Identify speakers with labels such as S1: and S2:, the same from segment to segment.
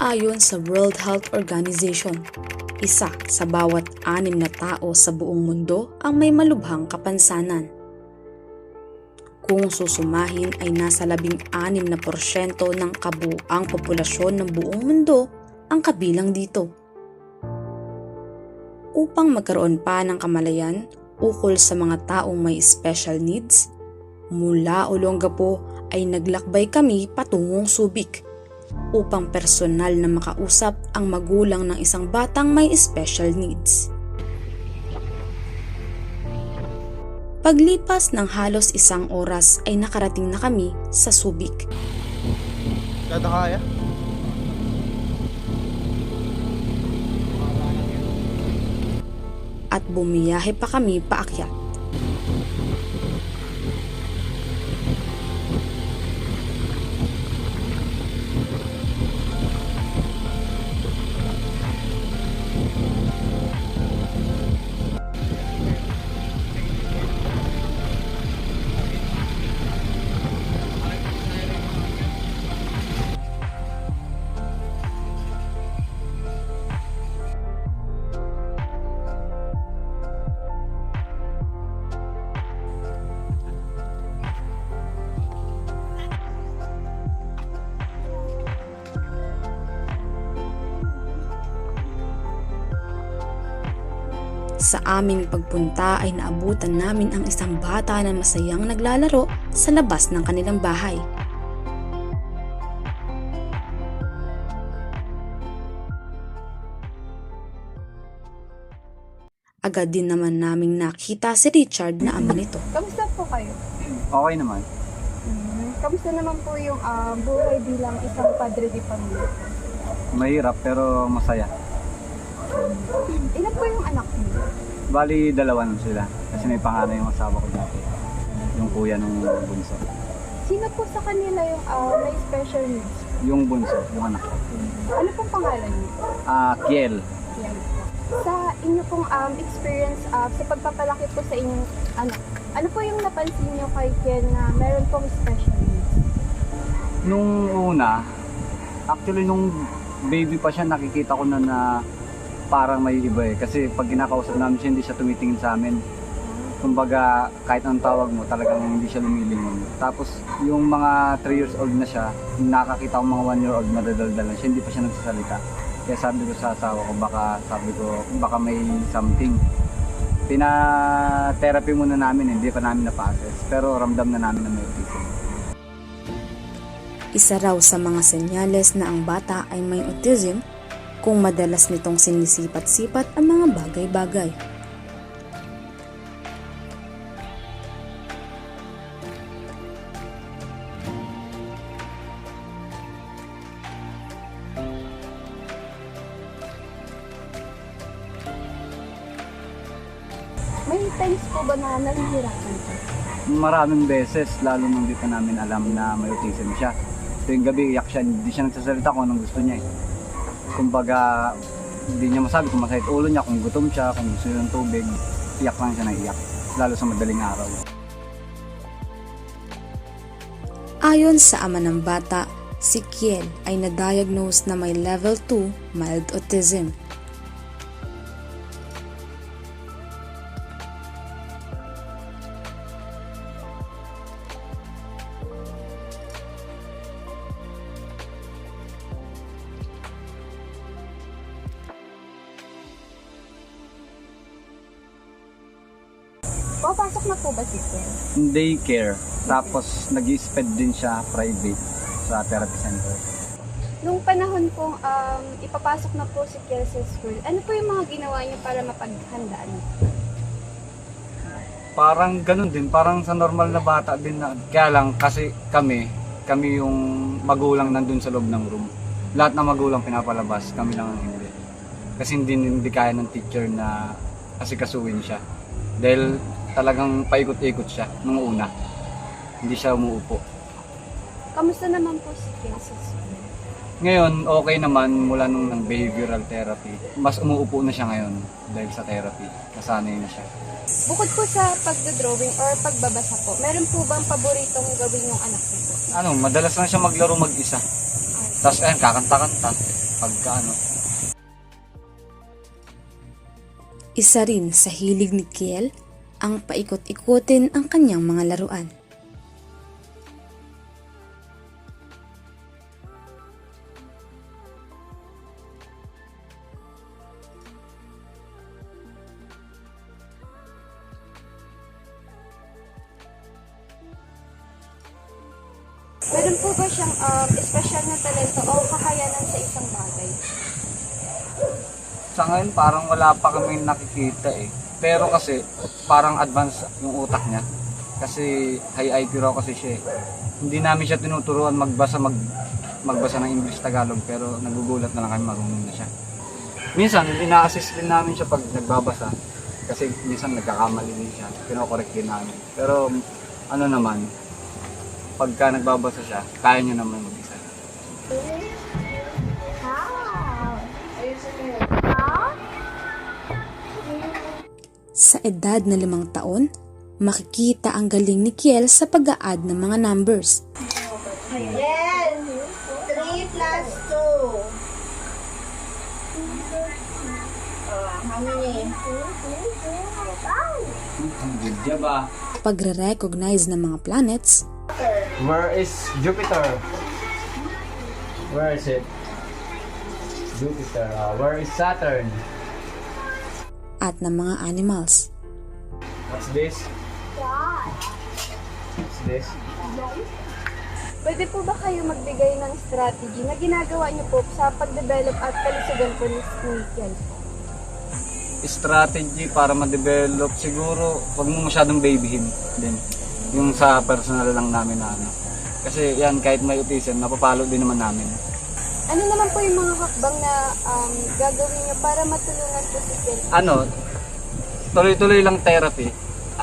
S1: Ayon sa World Health Organization, isa sa bawat 6 na tao sa buong mundo ang may malubhang kapansanan. Kung susumahin ay nasa 16% ng kabuuang populasyon ng buong mundo ang kabilang dito. Upang magkaroon pa ng kamalayan ukol sa mga taong may special needs, mula Olongapo ay naglakbay kami patungong Subic upang personal na makausap ang magulang ng isang batang may special needs. Paglipas ng halos 1 oras ay nakarating na kami sa Subic.
S2: Kada kaya?
S1: At bumiyahe pa kami paakyat. Sa aming pagpunta ay naabutan namin ang isang bata na masayang naglalaro sa labas ng kanilang bahay. Agad din naman naming nakita si Richard na ama nito.
S3: Kamusta po kayo?
S2: Okay naman.
S3: Kamusta naman po yung buhay bilang isang padre di pamilya?
S2: Mahirap pero masaya.
S3: Ilan po yung anak niyo?
S2: Bali, 2 lang sila. Kasi may panganay yung asawa ko dati. Yung kuya nung bunso.
S3: Sino po sa kanila yung may special needs?
S2: Yung bunso, yung anak ko.
S3: Ano pong pangalan niyo?
S2: Kiel.
S3: Yan. Sa inyo pong experience sa pagpapalaki po sa inyong anak, ano po yung napansin niyo kay Ken na meron pong special needs?
S2: Nung una, actually nung baby pa siya, nakikita ko na parang may iba eh. Kasi pag kinakausap namin siya, hindi siya tumitingin sa amin. Kumbaga, kahit anong tawag mo, talagang hindi siya lumilingon. Tapos, yung mga 3 years old na siya, nakakita ko mga 1 year old madadaldal na siya, hindi pa siya nagsasalita. Kaya sabi ko sa asawa ko, baka may something. Pina-therapy muna namin, hindi pa namin na-process. Pero ramdam na namin na may autism.
S1: Isa raw sa mga senyales na ang bata ay may autism kung madalas nitong sinisipat-sipat ang mga bagay-bagay.
S3: May times po ba na nahihirapan po?
S2: Maraming beses, lalo nung di pa namin alam na may autism siya. Tuwing gabi, iyak siya, hindi siya nagsasalita kung anong gusto niya eh. Kumbaga, hindi niya masabi kung masakit ulo niya, kung gutom siya, kung gusto niya ng tubig. Iyak lang siya na iyak, lalo sa madaling araw.
S1: Ayon sa ama ng bata, si Kiel ay na-diagnose na may level 2 mild autism.
S3: Papasok na po ba si Ken?
S2: Daycare, tapos nag-sped din siya private sa therapy center.
S3: Nung panahon pong ipapasok na po si Ken sa school, ano po yung mga ginawa niyo para mapaghandaan?
S2: Parang ganun din, parang sa normal na bata din na. Kaya lang kasi kami yung magulang nandun sa loob ng room. Lahat ng magulang pinapalabas, kami lang ang hindi. Kasi hindi kaya ng teacher na asikasuhin siya. Dahil talagang paikot-ikot siya nung una. Hindi siya umuupo.
S3: Kamusta naman po si Ken sa school?
S2: Ngayon, okay naman mula nung ng behavioral therapy. Mas umuupo na siya ngayon dahil sa therapy. Nasanay na siya.
S3: Bukod po sa pagdodrawing or pagbabasa po, meron po bang paboritong gawin yung anak niyo po?
S2: Madalas lang siya maglaro mag-isa. Tapos kakanta-kanta. pagka ano.
S1: Isa rin sa hilig ni Kiel ang paikot-ikutin ang kanyang mga laruan.
S3: Meron po ba siyang special na talento o kakayanan sa isang bagay?
S2: Sa ngayon parang wala pa kami nakikita eh. Pero kasi parang advance yung utak niya. Kasi high IQ raw kasi siya eh. Hindi namin siya tinuturuan magbasa ng English Tagalog pero nagugulat na lang kami marunong na siya. Minsan ina-assist din namin siya pag nagbabasa. Kasi minsan nagkakamali din siya. Kino-correct din namin. Pero ano naman, pagka nagbabasa siya, kaya niya naman mag-isa.
S1: Sa edad na 5 taon, makikita ang galing ni Kiel sa pag-a-add ng mga numbers.
S4: Yes! 3 plus 2. How many?
S2: Good job ah.
S1: Pagre-recognize ng mga planets
S2: Where is Jupiter? Where is it? Jupiter. Where is Saturn?
S1: at ng mga animals.
S2: What's this? What's this?
S3: Pwede po ba kayo magbigay ng strategy na ginagawa niyo po sa pag-develop at kalusugan po ni Kiel?
S2: Strategy para ma-develop siguro, wag mo masyadong babyhin din. Yung sa personal lang namin na ano. Kasi yan, kahit may autism, napapalo din naman namin.
S3: Ano naman po yung mga hakbang na gagawin niyo para matulungan po si Kiel?
S2: Ano, tuloy-tuloy lang therapy.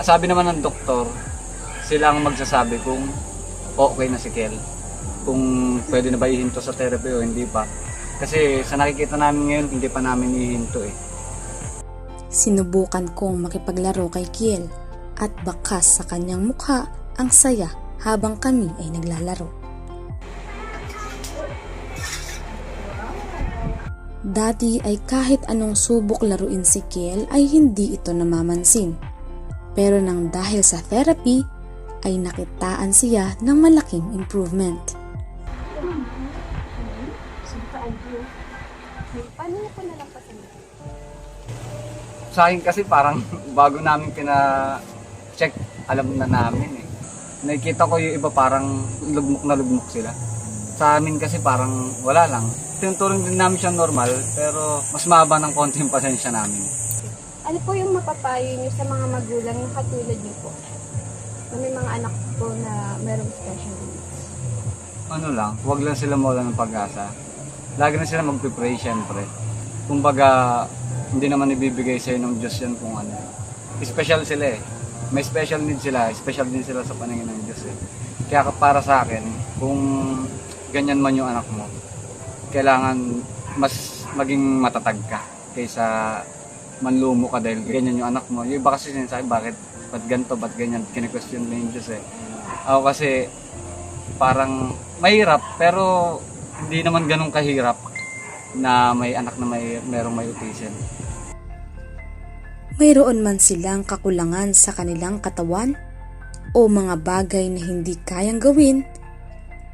S2: Sabi naman ng doktor, sila ang magsasabi kung okay na si Kiel. Kung pwede na ba ihinto sa therapy o hindi pa. Kasi sa nakikita namin ngayon, hindi pa namin ihinto eh.
S1: Sinubukan kong makipaglaro kay Kiel at bakas sa kanyang mukha ang saya habang kami ay naglalaro. Dati ay kahit anong subok laruin si Kiel ay hindi ito namamansin. Pero nang dahil sa therapy, ay nakitaan siya ng malaking improvement.
S3: Paano niyo po nalampasan ito?
S2: Sa akin kasi parang bago namin pina-check, alam na namin eh. Nakikita ko yung iba parang lugmok na lugmok sila. Sa amin kasi parang wala lang. Tinuturing din namin siya normal, pero mas mahaba ng konti yung pasensya namin.
S3: Ano po yung mapapayo niyo sa mga magulang na katulad niyo po? Na may mga anak po na merong special needs.
S2: Ano lang, huwag lang sila mawala ng pag-asa. Lagi na sila magpipray syempre. Kumbaga, hindi naman ibibigay sa'yo ng Diyos yan kung ano. Special sila eh. May special needs sila, special din sila sa paningin ng Diyos eh. Kaya para sa akin, kung ganyan man yung anak mo, kailangan mas maging matatag ka kaysa manlumo ka dahil ganyan yung anak mo. Yung iba kasi sinasabi, ba't ganito, ba't ganyan, kine-question na yung Diyos eh. Ako kasi parang mahirap, pero hindi naman ganun kahirap na may anak na merong may autism.
S1: Mayroon man silang kakulangan sa kanilang katawan o mga bagay na hindi kayang gawin,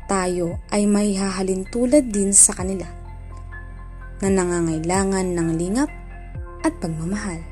S1: tayo ay may hahalin tulad din sa kanila na nangangailangan ng lingap at pagmamahal.